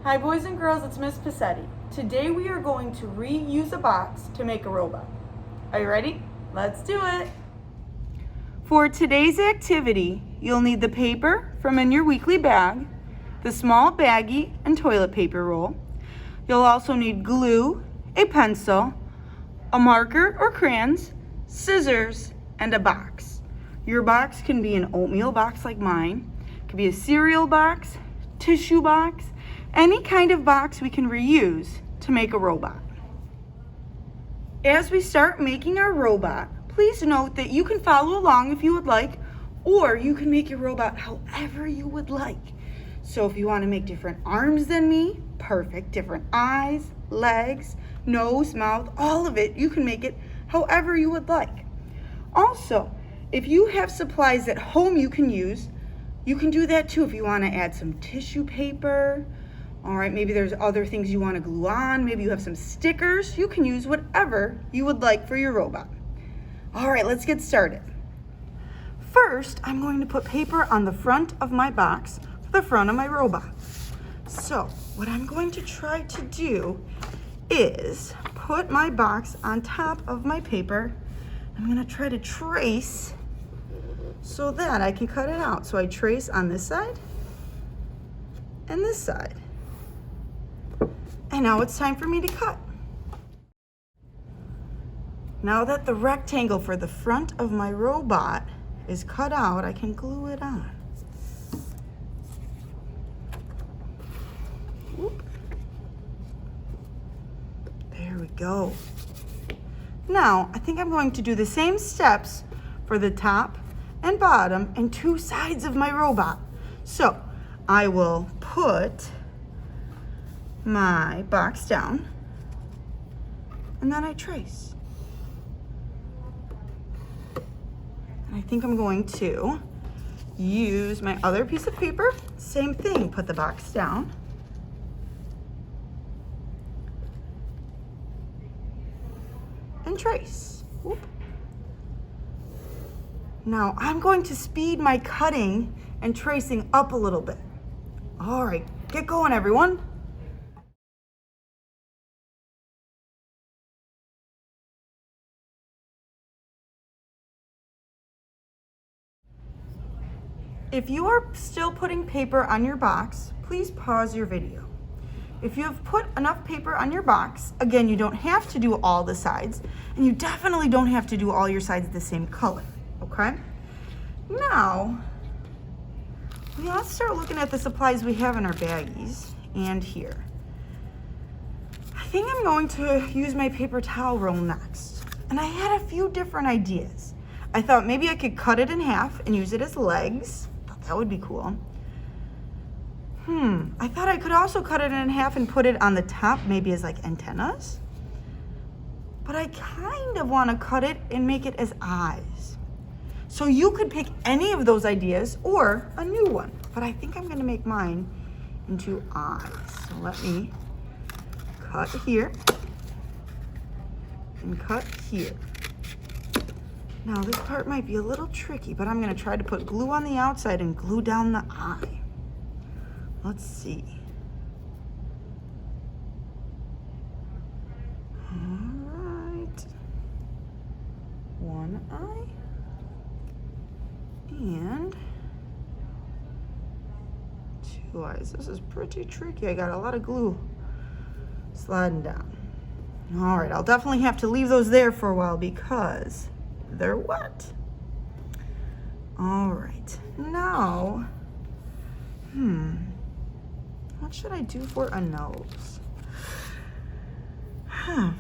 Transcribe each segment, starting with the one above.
Hi boys and girls, it's Miss Pacetti. Today we are going to reuse a box to make a robot. Are you ready? Let's do it! For today's activity, you'll need the paper from in your weekly bag, the small baggie and toilet paper roll. You'll also need glue, a pencil, a marker or crayons, scissors, and a box. Your box can be an oatmeal box like mine. It could be a cereal box, tissue box, any kind of box we can reuse to make a robot. As we start making our robot, please note that you can follow along if you would like, or you can make your robot however you would like. So if you want to make different arms than me, perfect. Different eyes, legs, nose, mouth, all of it, you can make it however you would like. Also, if you have supplies at home you can use, you can do that too if you want to add some tissue paper. All right, maybe there's other things you want to glue on. Maybe you have some stickers. You can use whatever you would like for your robot. All right, let's get started. First, I'm going to put paper on the front of my box for the front of my robot. So what I'm going to try to do is put my box on top of my paper. I'm going to try to trace so that I can cut it out. So I trace on this side and this side. And now it's time for me to cut. Now that the rectangle for the front of my robot is cut out, I can glue it on. Oop. There we go. Now, I think I'm going to do the same steps for the top and bottom and two sides of my robot. So I will put my box down and then I trace. And I think I'm going to use my other piece of paper. Same thing, put the box down. And trace. Whoop. Now I'm going to speed my cutting and tracing up a little bit. All right, get going everyone. If you are still putting paper on your box, please pause your video. If you have put enough paper on your box, again, you don't have to do all the sides, and you definitely don't have to do all your sides the same color, okay? Now, let's start looking at the supplies we have in our baggies and here. I think I'm going to use my paper towel roll next. And I had a few different ideas. I thought maybe I could cut it in half and use it as legs. That would be cool. I thought I could also cut it in half and put it on the top, maybe as like antennas. But I kind of want to cut it and make it as eyes. So you could pick any of those ideas or a new one. But I think I'm going to make mine into eyes. So let me cut here and cut here. Now this part might be a little tricky, but I'm going to try to put glue on the outside and glue down the eye. Let's see. All right. One eye. And two eyes. This is pretty tricky. I got a lot of glue sliding down. All right, I'll definitely have to leave those there for a while because they're wet. All right, now, what should I do for a nose? I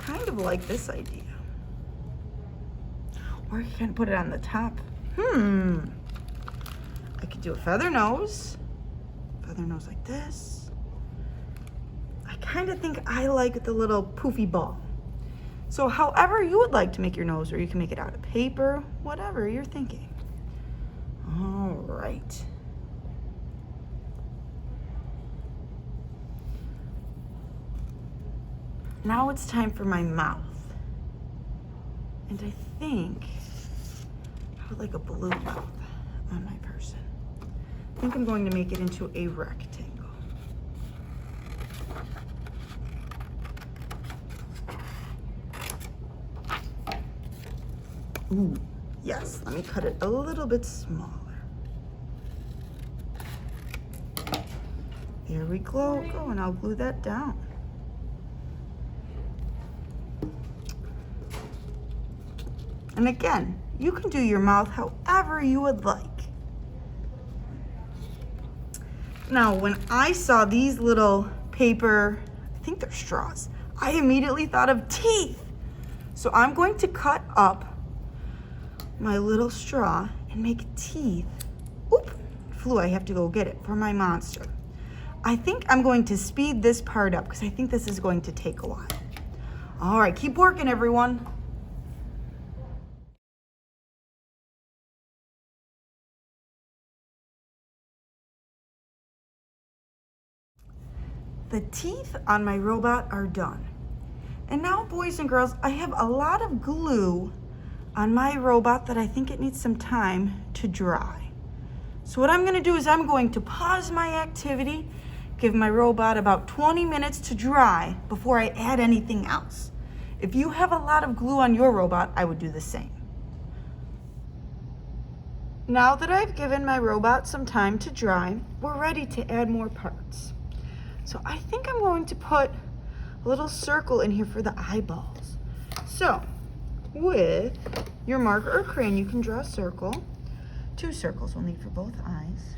kind of like this idea. Or you can put it on the top. I could do a feather nose like this. I kind of think I like the little poofy ball. So however you would like to make your nose, or you can make it out of paper, whatever you're thinking. All right. Now it's time for my mouth. And I think I would like a blue mouth on my person. think I'm going to make it into a rectangle. Ooh, yes, let me cut it a little bit smaller. There we go, and I'll glue that down. And again, you can do your mouth however you would like. Now, when I saw these little paper, I think they're straws, I immediately thought of teeth. So I'm going to cut up my little straw and make teeth. Oop, flew, I have to go get it for my monster. I think I'm going to speed this part up because I think this is going to take a while. All right, keep working, everyone. The teeth on my robot are done. And now, boys and girls, I have a lot of glue on my robot that I think it needs some time to dry. So what I'm gonna do is I'm going to pause my activity, give my robot about 20 minutes to dry before I add anything else. If you have a lot of glue on your robot, I would do the same. Now that I've given my robot some time to dry, we're ready to add more parts. So I think I'm going to put a little circle in here for the eyeballs. So with your marker or crayon, you can draw a circle. 2 circles we'll need for both eyes.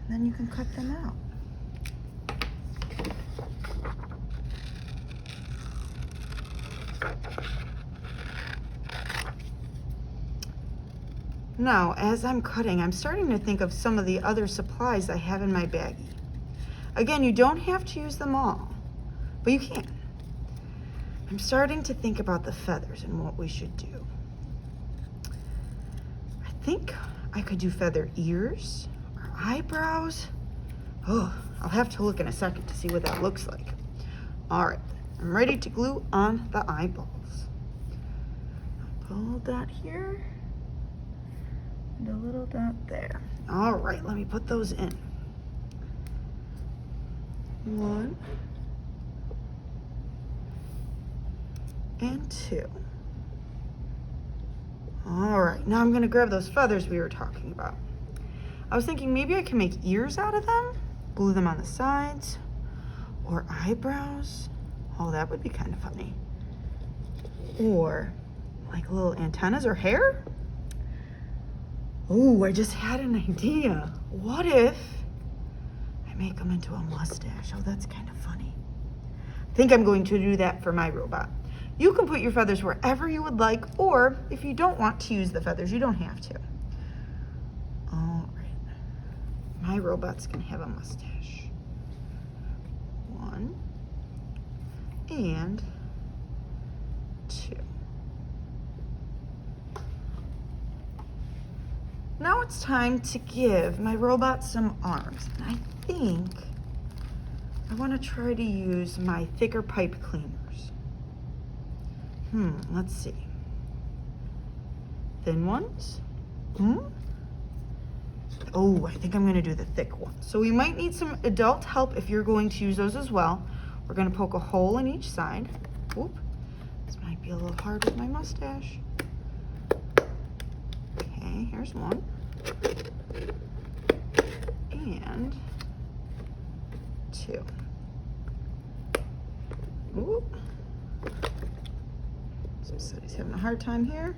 And then you can cut them out. Now, as I'm cutting, I'm starting to think of some of the other supplies I have in my baggie. Again, you don't have to use them all, but you can. I'm starting to think about the feathers and what we should do. I think I could do feather ears or eyebrows. Oh, I'll have to look in a second to see what that looks like. All right, I'm ready to glue on the eyeballs. I'll pull that here and a little dot there. All right, let me put those in. 1 and 2. All right, now I'm gonna grab those feathers we were talking about. I was thinking maybe I can make ears out of them, glue them on the sides, or eyebrows. Oh, that would be kind of funny. Or like little antennas or hair. Oh, I just had an idea. What if I make them into a mustache? Oh, that's kind of funny. I think I'm going to do that for my robot. You can put your feathers wherever you would like, or if you don't want to use the feathers, you don't have to. All right, my robot's gonna have a mustache. 1 and 2. Now it's time to give my robot some arms. And I think I want to try to use my thicker pipe cleaners. Let's see. Thin ones? Oh, I think I'm going to do the thick ones. So we might need some adult help if you're going to use those as well. We're going to poke a hole in each side. Oop, this might be a little hard with my mustache. Okay, here's one. And 2. Ooh. So Seti's having a hard time here.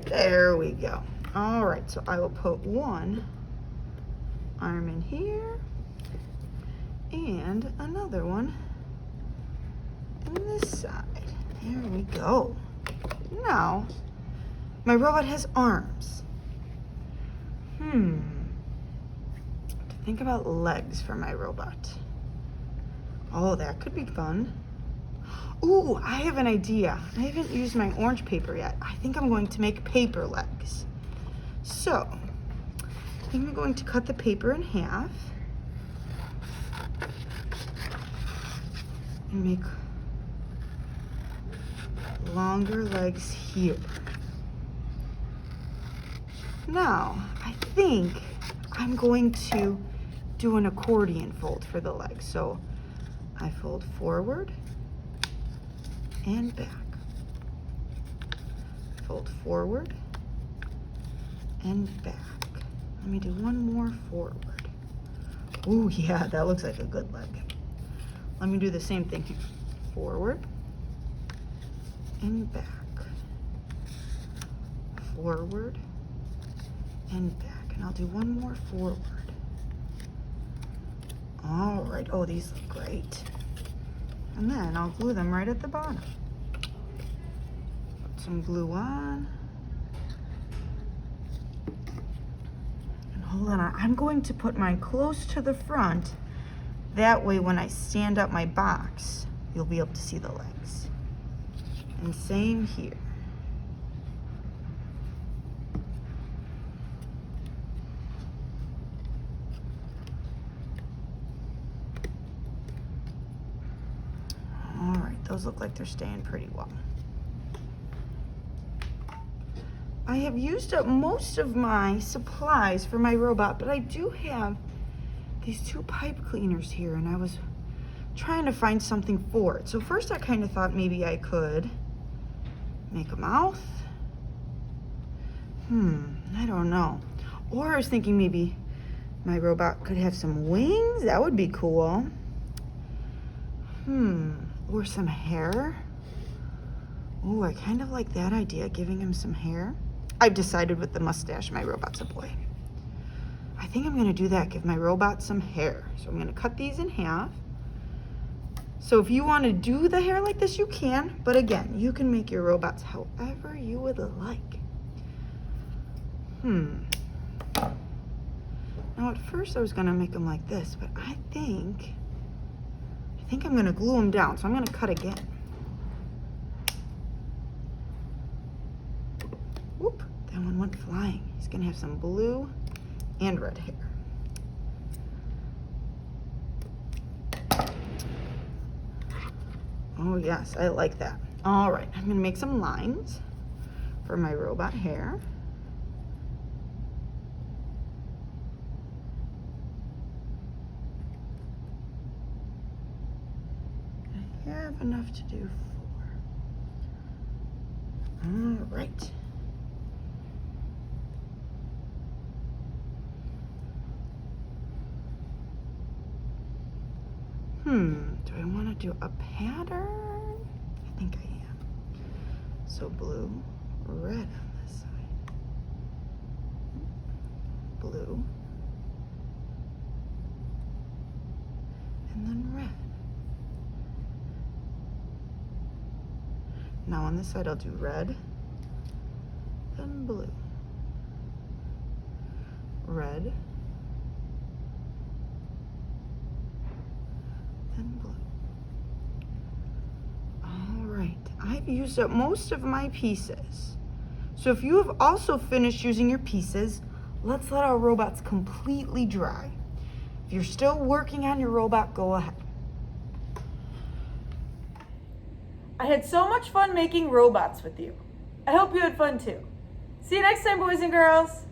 There we go. All right, so I will put 1 arm in here and another one on this side. There we go. Now, my robot has arms. Think about legs for my robot. Oh, that could be fun. Ooh, I have an idea. I haven't used my orange paper yet. I think I'm going to make paper legs. So, I think I'm going to cut the paper in half and make longer legs here. Now, I think I'm going to do an accordion fold for the legs. So I fold forward and back. Fold forward and back. Let me do one more forward. Ooh, yeah, that looks like a good leg. Let me do the same thing here. Forward and back. Forward and back. And I'll do one more forward. All right. Oh, these look great. And then I'll glue them right at the bottom. Put some glue on. And hold on. I'm going to put mine close to the front. That way when I stand up my box, you'll be able to see the legs. And same here. All right, those look like they're staying pretty well. I have used up most of my supplies for my robot, but I do have these 2 pipe cleaners here, and I was trying to find something for it. So first I kind of thought maybe I could make a mouth. I don't know. Or I was thinking maybe my robot could have some wings. That would be cool. Or some hair. Oh, I kind of like that idea, giving him some hair. I've decided with the mustache, my robot's a boy. I think I'm gonna do that, give my robot some hair. So I'm gonna cut these in half. So if you wanna do the hair like this, you can, but again, you can make your robots however you would like. Now at first I was gonna make them like this, but I think I'm gonna glue them down, so I'm gonna cut again. Whoop, that one went flying. He's gonna have some blue and red hair. Oh yes, I like that. All right, I'm gonna make some lines for my robot hair. I have enough to do 4. All right. Do I want to do a pattern? I think I am. So blue, red on this side. Blue. And then red. Now on this side I'll do red, then blue. Red, then blue. All right, I've used up most of my pieces. So if you have also finished using your pieces, let's let our robots completely dry. If you're still working on your robot, go ahead. I had so much fun making robots with you. I hope you had fun too. See you next time, boys and girls.